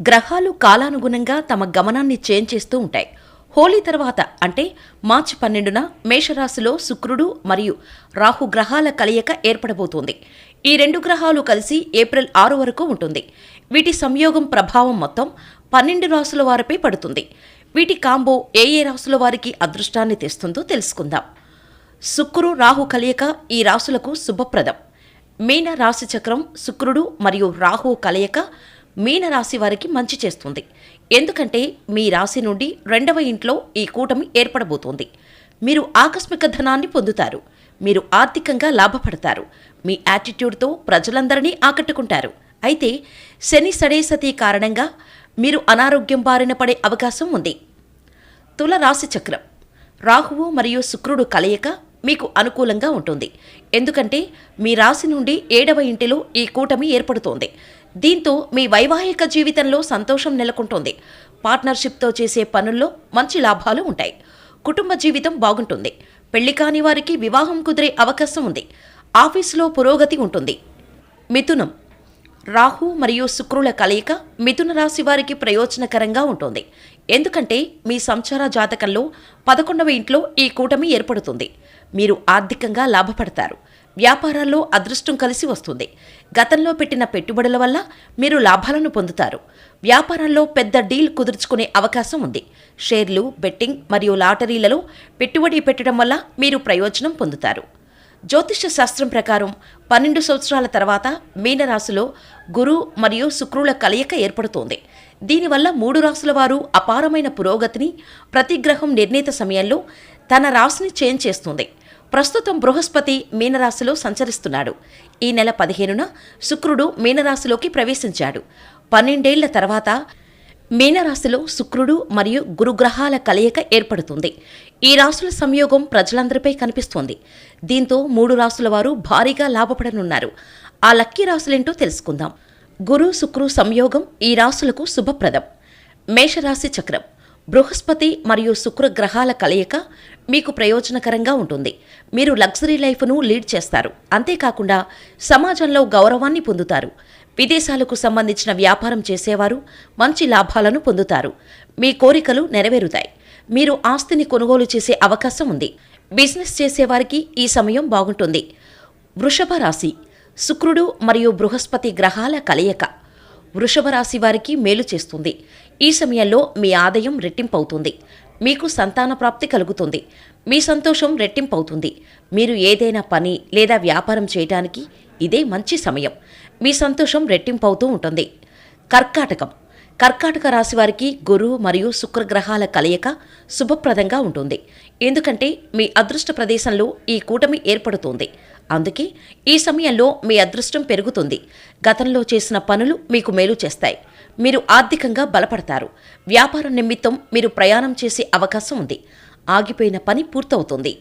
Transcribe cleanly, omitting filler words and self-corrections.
గ్రహాలు కాలానుగుణంగా తమ గమనాన్ని చేంజ్ చేస్తూ ఉంటాయి. హోలీ తర్వాత అంటే మార్చి 12న మేషరాశిలో శుక్రుడు మరియు రాహు గ్రహాల కలయిక ఏర్పడబోతోంది. ఈ రెండు గ్రహాలు కలిసి ఏప్రిల్ 6 వరకు ఉంటుంది. వీటి సంయోగం ప్రభావం మొత్తం 12 రాశుల వారిపై పడుతుంది. వీటి కాంబో ఏ రాశుల వారికి అదృష్టాన్ని తెస్తుందో తెలుసుకుందాం. శుక్రు రాహు కలయిక ఈ రాశులకు శుభప్రదం. మీన రాశి చక్రం శుక్రుడు మరియు రాహు కలయిక మీన రాశి వారికి మంచి చేస్తుంది. ఎందుకంటే మీ రాశి నుండి 2వ ఇంట్లో ఈ కూటమి ఏర్పడబోతోంది. మీరు ఆకస్మిక ధనాన్ని పొందుతారు. మీరు ఆర్థికంగా లాభపడతారు. మీ యాటిట్యూడ్తో ప్రజలందరినీ ఆకట్టుకుంటారు. అయితే శని సడేసతి కారణంగా మీరు అనారోగ్యం బారిన పడే అవకాశం ఉంది. తుల రాశి చక్రం రాహువు మరియు శుక్రుడు కలయిక మీకు అనుకూలంగా ఉంటుంది. ఎందుకంటే మీ రాశి నుండి 7వ ఇంటిలో ఈ కూటమి ఏర్పడుతోంది. దీంతో మీ వైవాహిక జీవితంలో సంతోషం నెలకొంటుంది. పార్ట్నర్షిప్తో చేసే పనుల్లో మంచి లాభాలు ఉంటాయి. కుటుంబ జీవితం బాగుంటుంది. పెళ్లి కాని వారికి వివాహం కుదిరే అవకాశం ఉంది. ఆఫీసులో పురోగతి ఉంటుంది. మిథునం రాహు మరియు శుక్రుల కలయిక మిథున రాశి వారికి ప్రయోజనకరంగా ఉంటుంది. ఎందుకంటే మీ సంచార జాతకంలో 11వ ఇంట్లో ఈ కూటమి ఏర్పడుతుంది. మీరు ఆర్థికంగా లాభపడతారు. వ్యాపారాల్లో అదృష్టం కలిసి వస్తుంది. గతంలో పెట్టిన పెట్టుబడుల వల్ల మీరు లాభాలను పొందుతారు. వ్యాపారంలో పెద్ద డీల్ కుదుర్చుకునే అవకాశం ఉంది. షేర్లు, బెట్టింగ్ మరియు లాటరీలలో పెట్టుబడి పెట్టడం వల్ల మీరు ప్రయోజనం పొందుతారు. జ్యోతిష్య శాస్త్రం ప్రకారం 12 సంవత్సరాల తర్వాత మీనరాశిలో గురు మరియు శుక్రుల కలయిక ఏర్పడుతోంది. దీనివల్ల 3 రాశుల వారు అపారమైన పురోగతిని ప్రతి గ్రహం నిర్ణీత సమయంలో తన రాశిని చేంజ్ చేస్తుంది. ప్రస్తుతం బృహస్పతి మీనరాశిలో సంచరిస్తున్నాడు. ఈ నెల 15న శుక్రుడు మీనరాశిలోకి ప్రవేశించాడు. 12 ఏళ్ల తర్వాత మీనరాశిలో శుక్రుడు మరియు గురుగ్రహాల కలయిక ఏర్పడుతుంది. ఈ రాశుల సంయోగం ప్రజలందరిపై కనిపిస్తోంది. దీంతో 3 రాశుల వారు భారీగా లాభపడనున్నారు. ఆ లక్కీ రాశులేంటో తెలుసుకుందాం. గురు శుక్రు సంయోగం ఈ రాశులకు శుభప్రదం. మేషరాశి చక్రం బృహస్పతి మరియు శుక్ర గ్రహాల కలయిక మీకు ప్రయోజనకరంగా ఉంటుంది. మీరు లగ్జరీ లైఫ్ను లీడ్ చేస్తారు. అంతేకాకుండా సమాజంలో గౌరవాన్ని పొందుతారు. విదేశాలకు సంబంధించిన వ్యాపారం చేసేవారు మంచి లాభాలను పొందుతారు. మీ కోరికలు నెరవేరుతాయి. మీరు ఆస్తిని కొనుగోలు చేసే అవకాశం ఉంది. బిజినెస్ చేసేవారికి ఈ సమయం బాగుంటుంది. వృషభ రాశి శుక్రుడు మరియు బృహస్పతి గ్రహాల కలయిక వృషభ రాశి వారికి మేలు చేస్తుంది. ఈ సమయంలో మీ ఆదాయం రెట్టింపవుతుంది. మీకు సంతాన ప్రాప్తి కలుగుతుంది. మీ సంతోషం రెట్టింపవుతుంది. మీరు ఏదైనా పని లేదా వ్యాపారం చేయడానికి ఇదే మంచి సమయం. మీ సంతోషం రెట్టింపవుతూ ఉంటుంది. కర్కాటక రాశి వారికి గురు మరియు శుక్రగ్రహాల కలయిక శుభప్రదంగా ఉంటుంది. ఎందుకంటే మీ అదృష్ట ప్రదేశంలో ఈ కూటమి ఏర్పడుతుంది. అందుకే ఈ సమయంలో మీ అదృష్టం పెరుగుతుంది. గతంలో చేసిన పనులు మీకు మేలు చేస్తాయి. మీరు ఆర్థికంగా బలపడతారు. వ్యాపారం నిమిత్తం మీరు ప్రయాణం చేసే అవకాశం ఉంది. ఆగిపోయిన పని పూర్తవుతుంది.